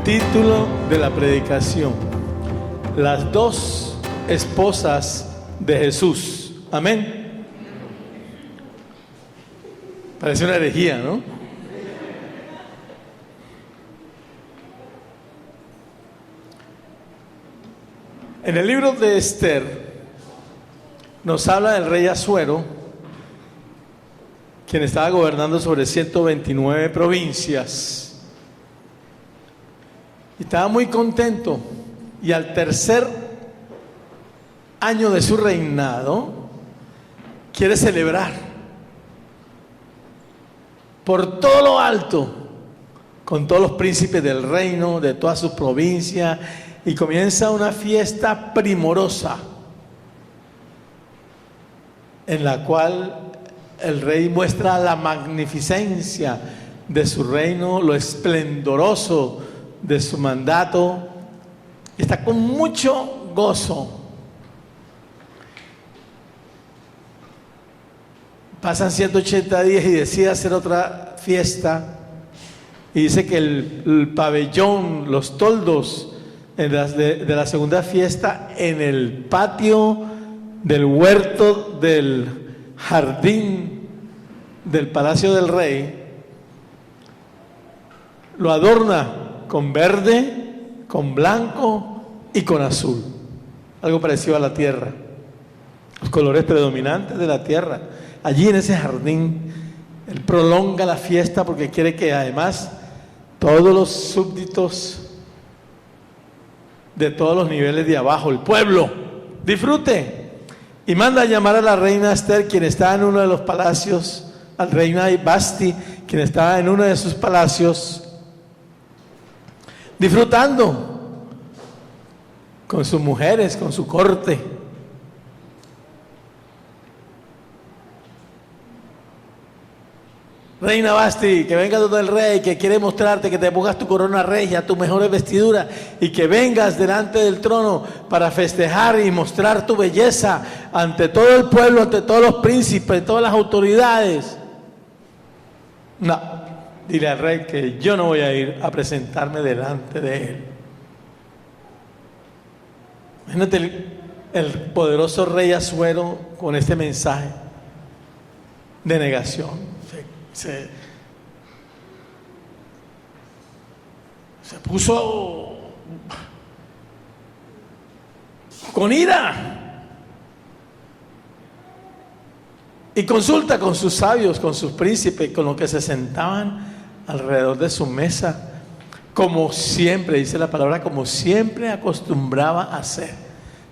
Título de la predicación: Las dos esposas de Jesús. Amén. Parece una herejía, ¿no? En el libro de Esther nos habla del rey Asuero, quien estaba gobernando sobre 129 provincias. Y estaba muy contento, y al tercer año de su reinado quiere celebrar por todo lo alto con todos los príncipes del reino, de todas sus provincias, y comienza una fiesta primorosa en la cual el rey muestra la magnificencia de su reino, lo esplendoroso de su mandato, y está con mucho gozo. Pasan 180 días y decide hacer otra fiesta, y dice que el pabellón, los toldos de la segunda fiesta, en el patio del huerto del jardín del palacio del rey, lo adorna con verde, con blanco y con azul, algo parecido a la tierra, los colores predominantes de la tierra. Allí en ese jardín él prolonga la fiesta porque quiere que además todos los súbditos de todos los niveles de abajo, el pueblo, disfrute. Y manda a llamar a la reina Esther, quien estaba en uno de los palacios, al reina Vasti, quien estaba en uno de sus palacios, disfrutando con sus mujeres, con su corte. Reina Vasti, que venga donde el rey, que quiere mostrarte, que te pongas tu corona regia, tus mejores vestiduras, y que vengas delante del trono para festejar y mostrar tu belleza ante todo el pueblo, ante todos los príncipes, todas las autoridades. No, dile al rey que yo no voy a ir a presentarme delante de él. Imagínate el poderoso rey Asuero con este mensaje de negación. Se puso con ira y consulta con sus sabios, con sus príncipes, con los que se sentaban alrededor de su mesa, como siempre, dice la palabra, como siempre acostumbraba a hacer.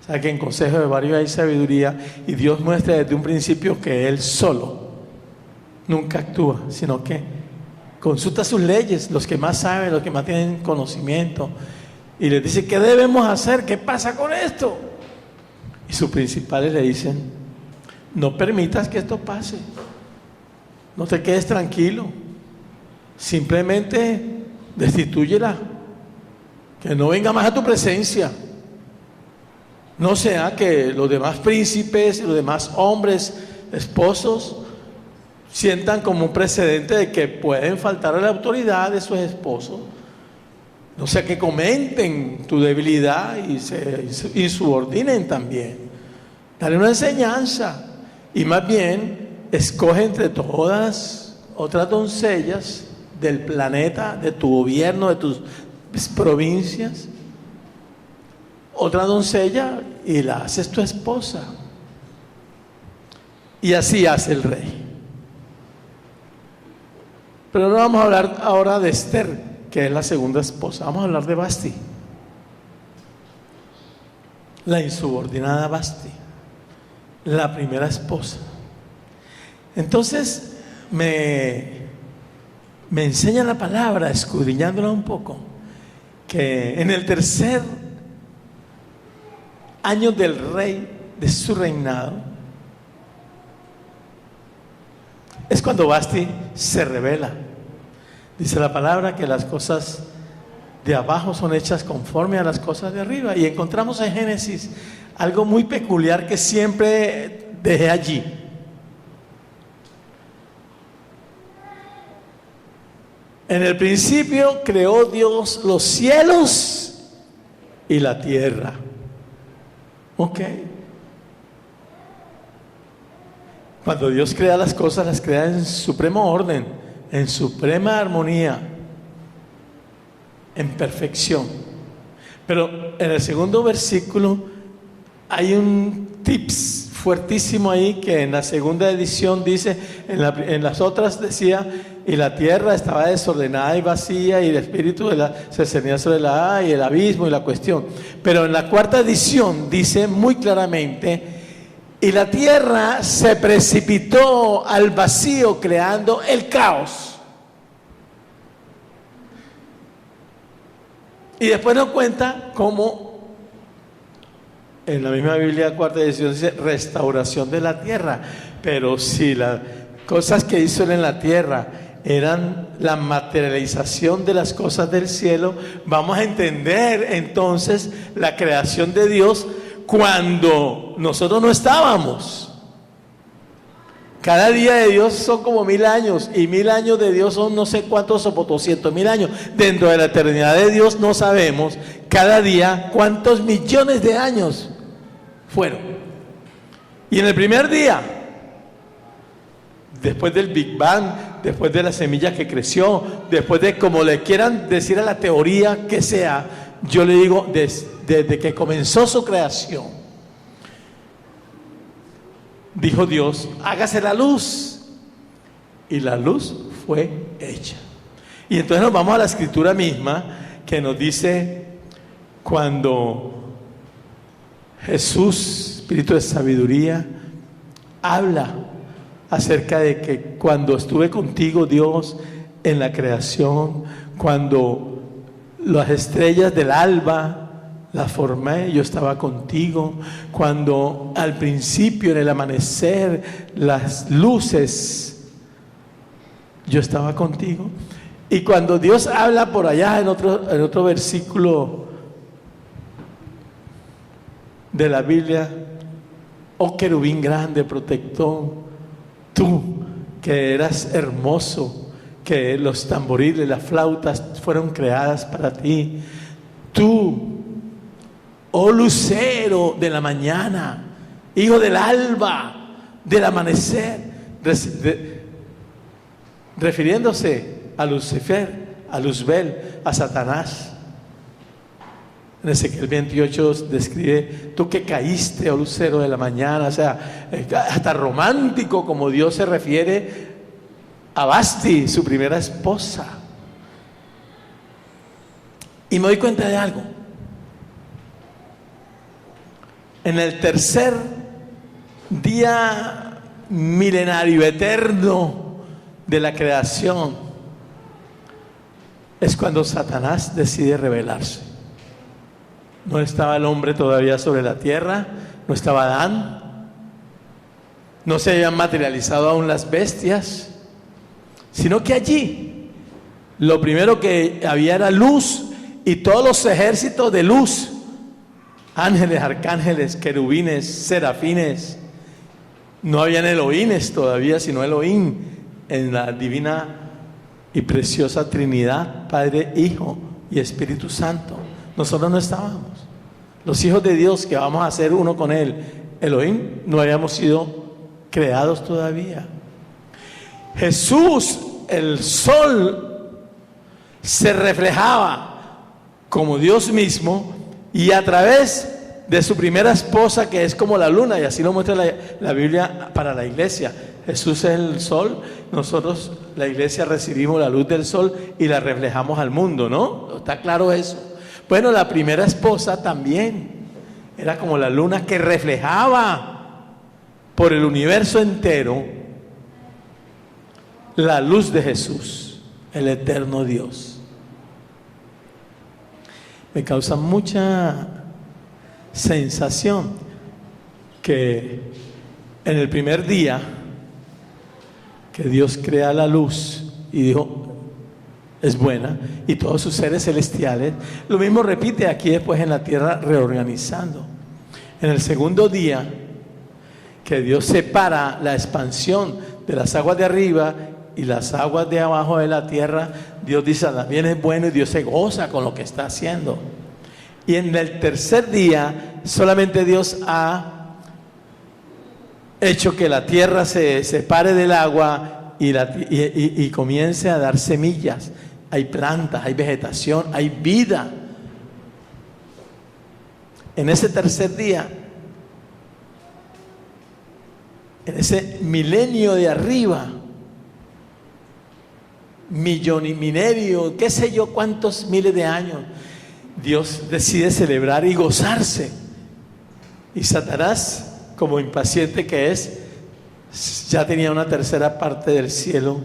O sea que en consejo de varios hay sabiduría, y Dios muestra desde un principio que Él solo nunca actúa, sino que consulta sus leyes, los que más saben, los que más tienen conocimiento, y les dice: ¿qué debemos hacer? ¿Qué pasa con esto? Y sus principales le dicen: no permitas que esto pase, no te quedes tranquilo, simplemente destitúyela, que no venga más a tu presencia, no sea que los demás príncipes y los demás hombres, esposos, sientan como un precedente de que pueden faltar a la autoridad de sus esposos, no sea que comenten tu debilidad y se insubordinen también. Dale una enseñanza, y más bien escoge entre todas otras doncellas del planeta, de tu gobierno, de tus provincias, otra doncella, y la haces tu esposa. Y así hace el rey. Pero no vamos a hablar ahora de Esther, que es la segunda esposa. Vamos a hablar de Vasti, la insubordinada Vasti, la primera esposa. Entonces me enseña la palabra, escudriñándola un poco, que en el tercer año del rey, de su reinado, es cuando Vasti se revela. Dice la palabra que las cosas de abajo son hechas conforme a las cosas de arriba, y encontramos en Génesis algo muy peculiar que siempre dejé allí. En el principio creó Dios los cielos y la tierra. Ok. Cuando Dios crea las cosas, las crea en supremo orden, en suprema armonía, en perfección. Pero en el segundo versículo hay un tips fuertísimo ahí, que en la segunda edición dice, en las otras decía, y la tierra estaba desordenada y vacía, y el espíritu se cernía sobre la y el abismo y la cuestión. Pero en la cuarta edición dice muy claramente, y la tierra se precipitó al vacío, creando el caos. Y después nos cuenta cómo en la misma Biblia, cuarta edición, dice restauración de la tierra. Pero si las cosas que hizo él en la tierra eran la materialización de las cosas del cielo, vamos a entender entonces la creación de Dios cuando nosotros no estábamos. Cada día de Dios son como 1000 años, y 1000 años de Dios son no sé cuántos o 200.000 años. Dentro de la eternidad de Dios no sabemos cada día cuántos millones de años fueron. Y en el primer día, después del Big Bang, después de la semilla que creció, después de como le quieran decir a la teoría que sea, yo le digo, desde que comenzó su creación, dijo Dios, hágase la luz, y la luz fue hecha. Y entonces nos vamos a la escritura misma, que nos dice, cuando Jesús, Espíritu de sabiduría, habla acerca de que cuando estuve contigo, Dios, en la creación, cuando las estrellas del alba las formé, yo estaba contigo. Cuando al principio, en el amanecer, las luces, yo estaba contigo. Y cuando Dios habla por allá en otro versículo de la Biblia, oh querubín grande, protector, tú que eras hermoso, que los tamboriles, las flautas fueron creadas para ti, tú, oh lucero de la mañana, hijo del alba, del amanecer, refiriéndose a Lucifer, a Luzbel, a Satanás. En Ezequiel 28 describe, tú que caíste, oh lucero de la mañana. O sea, hasta romántico como Dios se refiere a Basti, su primera esposa. Y me doy cuenta de algo. En el tercer día milenario eterno de la creación es cuando Satanás decide rebelarse. No estaba el hombre todavía sobre la tierra, no estaba Adán, no se habían materializado aún las bestias, sino que allí lo primero que había era luz, y todos los ejércitos de luz, ángeles, arcángeles, querubines, serafines. No habían Elohines todavía, sino Elohim en la divina y preciosa Trinidad, Padre, Hijo y Espíritu Santo. Nosotros no estábamos. Los hijos de Dios que vamos a ser uno con Él, Elohim, no habíamos sido creados todavía. Jesús, el sol, se reflejaba como Dios mismo, y a través de su primera esposa, que es como la luna, y así lo muestra la Biblia para la iglesia. Jesús es el sol, nosotros, la iglesia, recibimos la luz del sol y la reflejamos al mundo, ¿no? ¿Está claro eso? Bueno, la primera esposa también era como la luna que reflejaba por el universo entero la luz de Jesús, el eterno Dios. Me causa mucha sensación que en el primer día que Dios crea la luz y dijo, es buena, y todos sus seres celestiales, lo mismo repite aquí después en la tierra, reorganizando. En el segundo día que Dios separa la expansión de las aguas de arriba y las aguas de abajo de la tierra, Dios dice, también es bueno y Dios se goza con lo que está haciendo. Y en el tercer día, solamente Dios ha hecho que la tierra se separe del agua y comience a dar semillas. Hay plantas, hay vegetación, hay vida. En ese tercer día, en ese milenio de arriba, millón y milenio, qué sé yo cuántos miles de años, Dios decide celebrar y gozarse. Y Satanás, como impaciente que es, ya tenía una tercera parte del cielo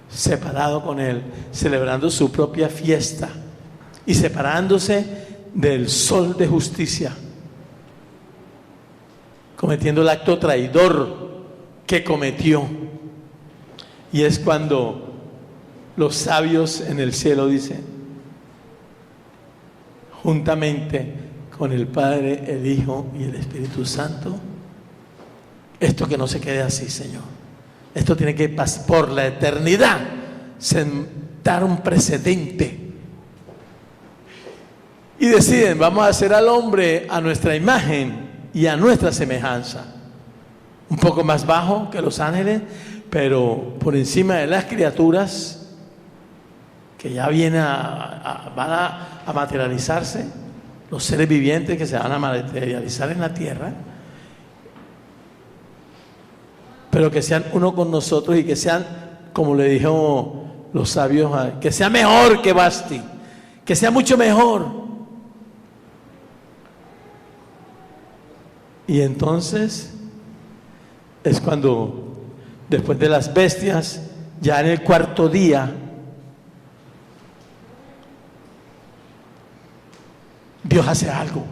separado con él, celebrando su propia fiesta y separándose del sol de justicia, cometiendo el acto traidor que cometió. Y es cuando los sabios en el cielo dicen, juntamente con el Padre, el Hijo y el Espíritu Santo, esto que no se quede así, Señor. Esto tiene que pasar por la eternidad, sentar un precedente. Y deciden, vamos a hacer al hombre a nuestra imagen y a nuestra semejanza. Un poco más bajo que los ángeles, pero por encima de las criaturas que ya vienen van a materializarse, los seres vivientes que se van a materializar en la tierra, pero que sean uno con nosotros y que sean, como le dijo los sabios, que sea mejor que Basti, que sea mucho mejor. Y entonces es cuando, después de las bestias, ya en el cuarto día, Dios hace algo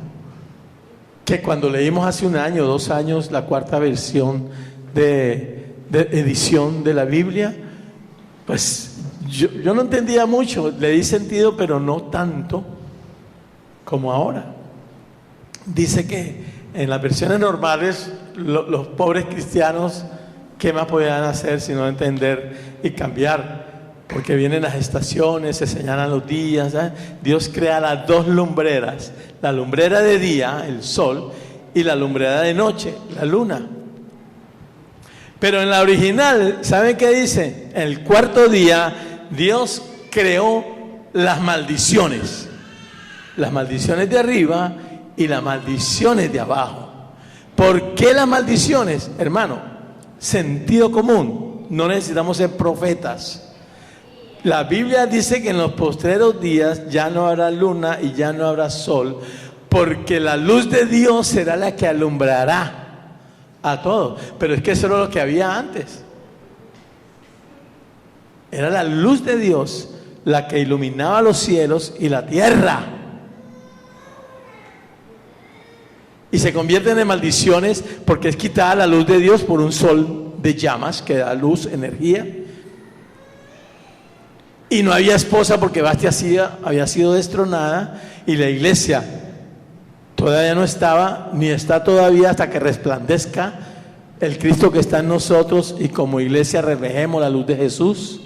que cuando leímos hace 1 año, 2 años, la cuarta versión de edición de la Biblia, pues yo no entendía mucho, le di sentido, pero no tanto como ahora. Dice que en las versiones normales los pobres cristianos, ¿qué más podían hacer sino entender y cambiar? Porque vienen las estaciones, se señalan los días, ¿eh? Dios crea las 2 lumbreras, la lumbrera de día, el sol, y la lumbrera de noche, la luna. Pero en la original, ¿saben qué dice? En el cuarto día, Dios creó las maldiciones de arriba y las maldiciones de abajo. ¿Por qué las maldiciones? Hermano, sentido común, no necesitamos ser profetas. La Biblia dice que en los postreros días ya no habrá luna y ya no habrá sol, porque la luz de Dios será la que alumbrará a todos. Pero es que eso era lo que había antes. Era la luz de Dios la que iluminaba los cielos y la tierra. Y se convierten en maldiciones porque es quitada la luz de Dios por un sol de llamas que da luz, energía. Y no había esposa porque Basti había sido destronada y la iglesia todavía no estaba, ni está todavía hasta que resplandezca el Cristo que está en nosotros y como iglesia reflejemos la luz de Jesús.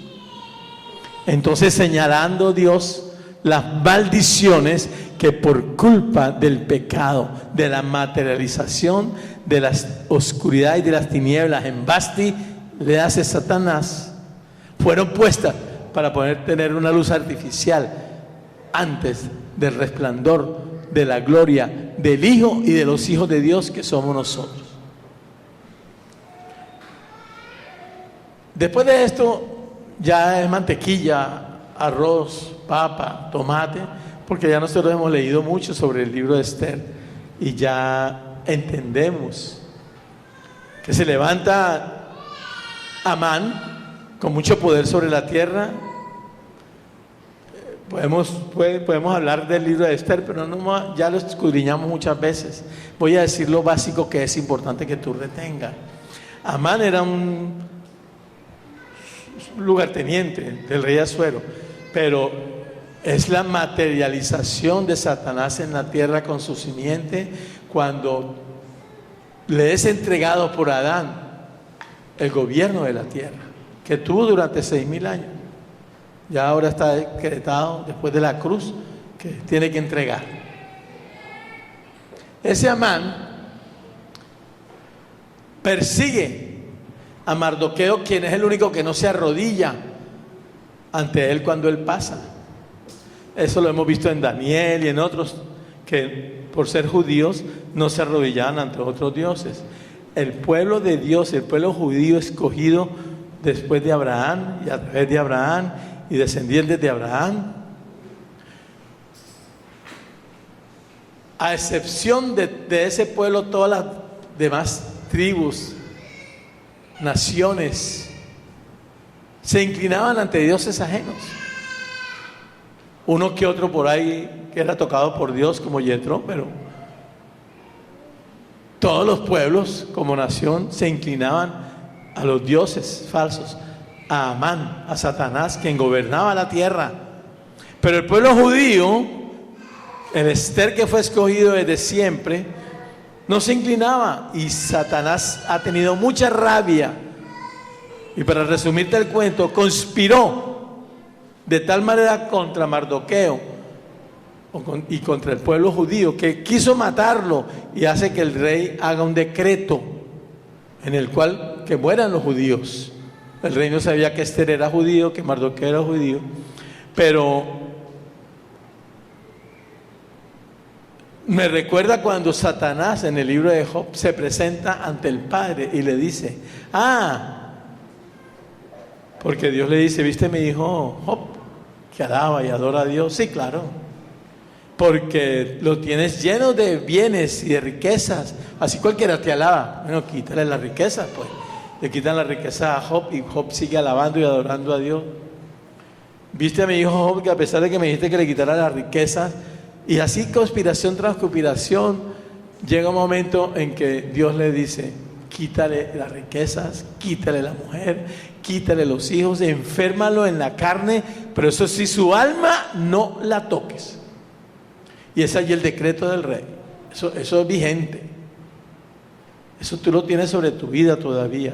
Entonces señalando Dios las maldiciones que por culpa del pecado, de la materialización, de la oscuridad y de las tinieblas en Basti le hace Satanás, fueron puestas para poder tener una luz artificial antes del resplandor de la gloria del Hijo y de los hijos de Dios que somos nosotros. Después de esto ya es mantequilla, arroz, papa, tomate, porque ya nosotros hemos leído mucho sobre el libro de Esther y ya entendemos que se levanta Amán con mucho poder sobre la tierra. Podemos hablar del libro de Esther, pero ya lo escudriñamos muchas veces. Voy a decir lo básico que es importante que tú retengas. Amán era un lugarteniente del rey Asuero, pero es la materialización de Satanás en la tierra con su simiente cuando le es entregado por Adán el gobierno de la tierra, que tuvo durante 6.000 años. Ya ahora está decretado después de la cruz que tiene que entregar. Ese Amán persigue a Mardoqueo, quien es el único que no se arrodilla ante él cuando él pasa. Eso lo hemos visto en Daniel y en otros, que por ser judíos no se arrodillaban ante otros dioses. El pueblo de Dios, el pueblo judío escogido después de Abraham y a través de Abraham y descendientes de Abraham, a excepción de ese pueblo, todas las demás tribus, naciones, se inclinaban ante dioses ajenos. Uno que otro por ahí que era tocado por Dios, como Yetro, pero todos los pueblos como nación se inclinaban a los dioses falsos, a Amán, a Satanás, quien gobernaba la tierra. Pero el pueblo judío, el Esther que fue escogido desde siempre, no se inclinaba, y Satanás ha tenido mucha rabia, y para resumirte el cuento, conspiró de tal manera contra Mardoqueo y contra el pueblo judío, que quiso matarlo, y hace que el rey haga un decreto en el cual que mueran los judíos. El rey no sabía que Esther era judío, que Mardoqueo era judío, pero me recuerda cuando Satanás en el libro de Job se presenta ante el Padre y le dice: porque Dios le dice: ¿viste mi hijo Job, que alaba y adora a Dios? Sí, claro, porque lo tienes lleno de bienes y de riquezas, así cualquiera te alaba. Bueno, quítale las riquezas, pues. Le quitan la riqueza a Job y Job sigue alabando y adorando a Dios. ¿Viste a mi hijo Job, que a pesar de que me dijiste que le quitara las riquezas? Y así, conspiración tras conspiración, llega un momento en que Dios le dice: quítale las riquezas, quítale la mujer, quítale los hijos, enférmalo en la carne, pero eso sí, su alma no la toques. Y es allí el decreto del rey. Eso es vigente. Eso tú lo tienes sobre tu vida todavía,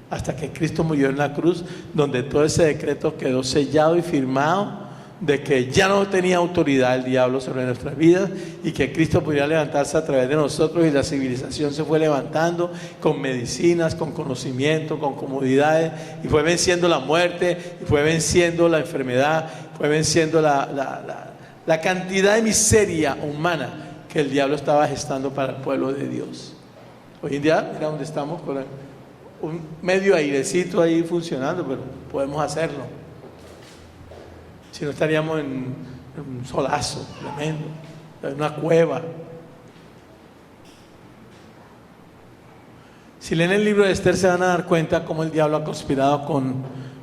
hasta que Cristo murió en la cruz, donde todo ese decreto quedó sellado y firmado, de que ya no tenía autoridad el diablo sobre nuestras vidas, y que Cristo podía levantarse a través de nosotros, y la civilización se fue levantando con medicinas, con conocimiento, con comodidades, y fue venciendo la muerte, y fue venciendo la enfermedad, fue venciendo la cantidad de miseria humana que el diablo estaba gestando para el pueblo de Dios. Hoy en día, mira dónde estamos, con un medio airecito ahí funcionando, pero podemos hacerlo. Si no, estaríamos en un solazo tremendo, en una cueva. Si leen el libro de Esther, se van a dar cuenta cómo el diablo ha conspirado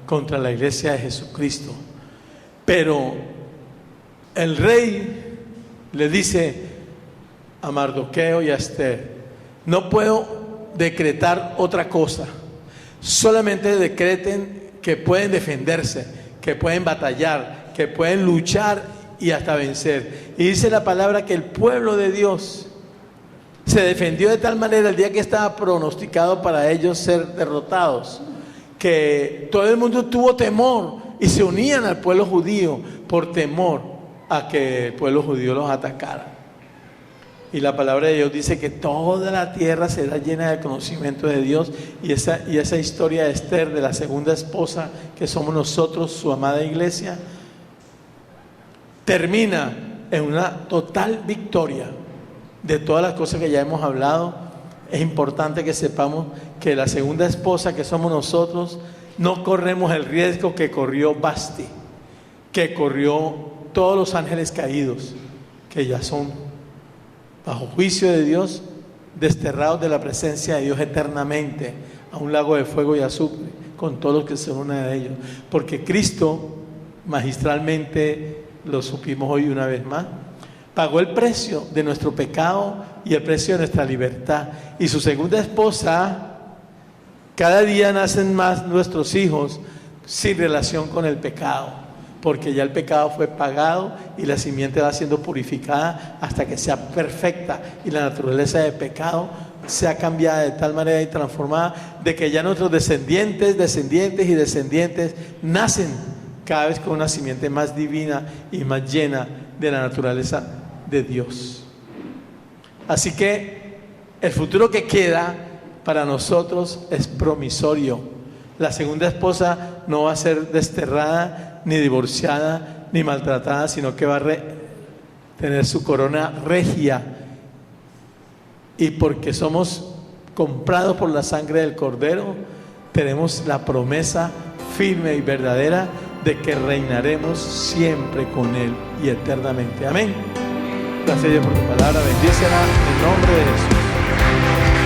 contra la iglesia de Jesucristo. Pero el rey le dice a Mardoqueo y a Esther: no puedo decretar otra cosa, solamente decreten que pueden defenderse, que pueden batallar, que pueden luchar y hasta vencer. Y dice la palabra que el pueblo de Dios se defendió de tal manera el día que estaba pronosticado para ellos ser derrotados, que todo el mundo tuvo temor y se unían al pueblo judío por temor a que el pueblo judío los atacara. Y la palabra de Dios dice que toda la tierra será llena del conocimiento de Dios. Y esa historia de Esther, de la segunda esposa que somos nosotros, su amada iglesia, termina en una total victoria de todas las cosas que ya hemos hablado. Es importante que sepamos que la segunda esposa que somos nosotros, no corremos el riesgo que corrió Basti, que corrió todos los ángeles caídos, que ya son bajo juicio de Dios, desterrados de la presencia de Dios eternamente a un lago de fuego y azufre, con todos los que se unen a ellos. Porque Cristo, magistralmente, lo supimos hoy una vez más, pagó el precio de nuestro pecado y el precio de nuestra libertad. Y su segunda esposa, cada día nacen más nuestros hijos sin relación con el pecado, porque ya el pecado fue pagado y la simiente va siendo purificada hasta que sea perfecta, y la naturaleza de pecado sea cambiada de tal manera y transformada de que ya nuestros descendientes y descendientes nacen cada vez con una simiente más divina y más llena de la naturaleza de Dios. Así que el futuro que queda para nosotros es promisorio. La segunda esposa no va a ser desterrada, ni divorciada, ni maltratada, sino que va a tener su corona regia. Y porque somos comprados por la sangre del Cordero, tenemos la promesa firme y verdadera de que reinaremos siempre con Él y eternamente. Amén. Gracias a Dios por tu palabra. Bendícela en el nombre de Jesús.